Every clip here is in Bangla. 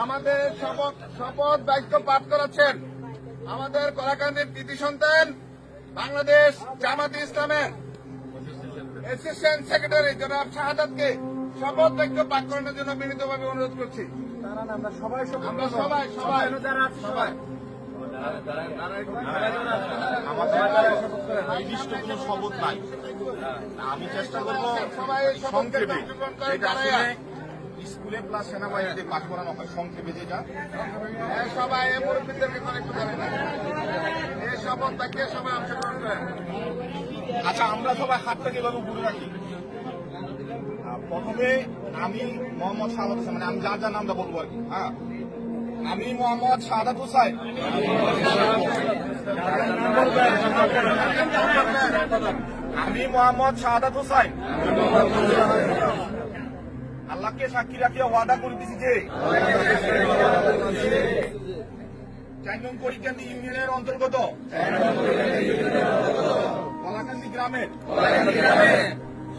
আমাদের শপথ বাক্য পাঠ করাচ্ছেন আমাদের কলাকান্দির কৃতি সন্তান বাংলাদেশ জামাতে ইসলামের অ্যাসিস্ট্যান্ট সেক্রেটারি জনাব শাহাদাতকে শপথ বাক্য পাঠ করানোর জন্য বিনীতভাবে অনুরোধ করছি। আমরা সবাই নির্দিষ্ট কোন শপথ নাই। আমি চেষ্টা করবো সংক্ষেপে, যেটা আসলে স্কুলে প্লাস সেনাবাহিনীতে পাঠ করানো হয়, সংক্ষেপে যেটা সবাই মুরব্বীদেরকে কানেক্ট করেন এই শপথ বাক্যে সবাই অংশগ্রহণ করেন। আচ্ছা, আমরা সবাই হাতটাকে এভাবে ঘুরে রাখি। প্রথমে আমি মোহাম্মদ শাহাদাত হোসেন, মানে আমি যার যার নামটা বলবো আর কি। হ্যাঁ, আমি মোহাম্মদ শাহাদাত হোসেন আল্লাহকে সাক্ষী রাখিয়া ওয়াদা করিতেছি যে 4 নং করিকান্দি ইউনিয়নের অন্তর্গত কলাকান্দি গ্রামের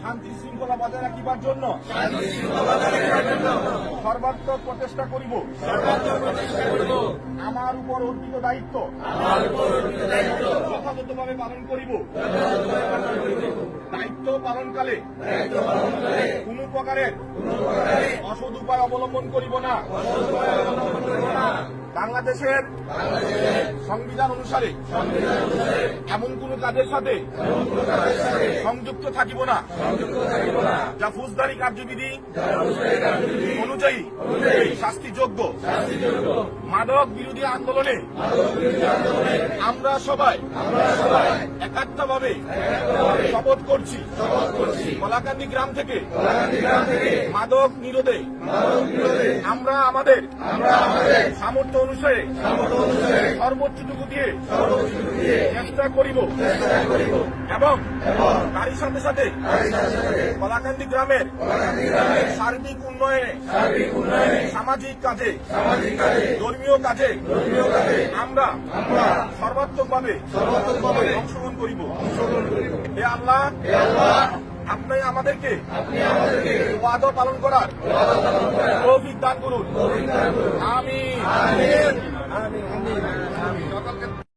শান্তি শৃঙ্খলা বজায় রাখিবার জন্য সর্বাত্মক প্রচেষ্টা করিব। আমার উপর অর্পিত দায়িত্ব যথাযথভাবে পালন করিব। দায়িত্ব পালনকালে কোন প্রকারের অসৎ উপায় অবলম্বন করিব না। বাংলাদেশের সংবিধান অনুসারে এমন কোন কাজের সাথে সংযুক্ত থাকিব না যা ফৌজদারি কার্যবিধি অনুযায়ী শাস্তিযোগ্য। মাদক বিরোধী আন্দোলনে আমরা সবাই একাত্মভাবে শপথ করছি কলাকান্দি গ্রাম থেকে মাদক নিরোধে আমরা আমাদের সামর্থ্য অনুসারে সর্বোচ্চটুকু দিয়ে চেষ্টা করিব এবং তারই সাথে সাথে কলাকান্দি গ্রামের সার্বিক উন্নয়নে সামাজিক কাজে ধর্মীয় কাজে আমরা সর্বাত্মকভাবে অংশগ্রহণ করিব। হে আল্লাহ, আপনি আমাদেরকে ওয়াদা পালন করার তৌফিক দান করুন। আমিন।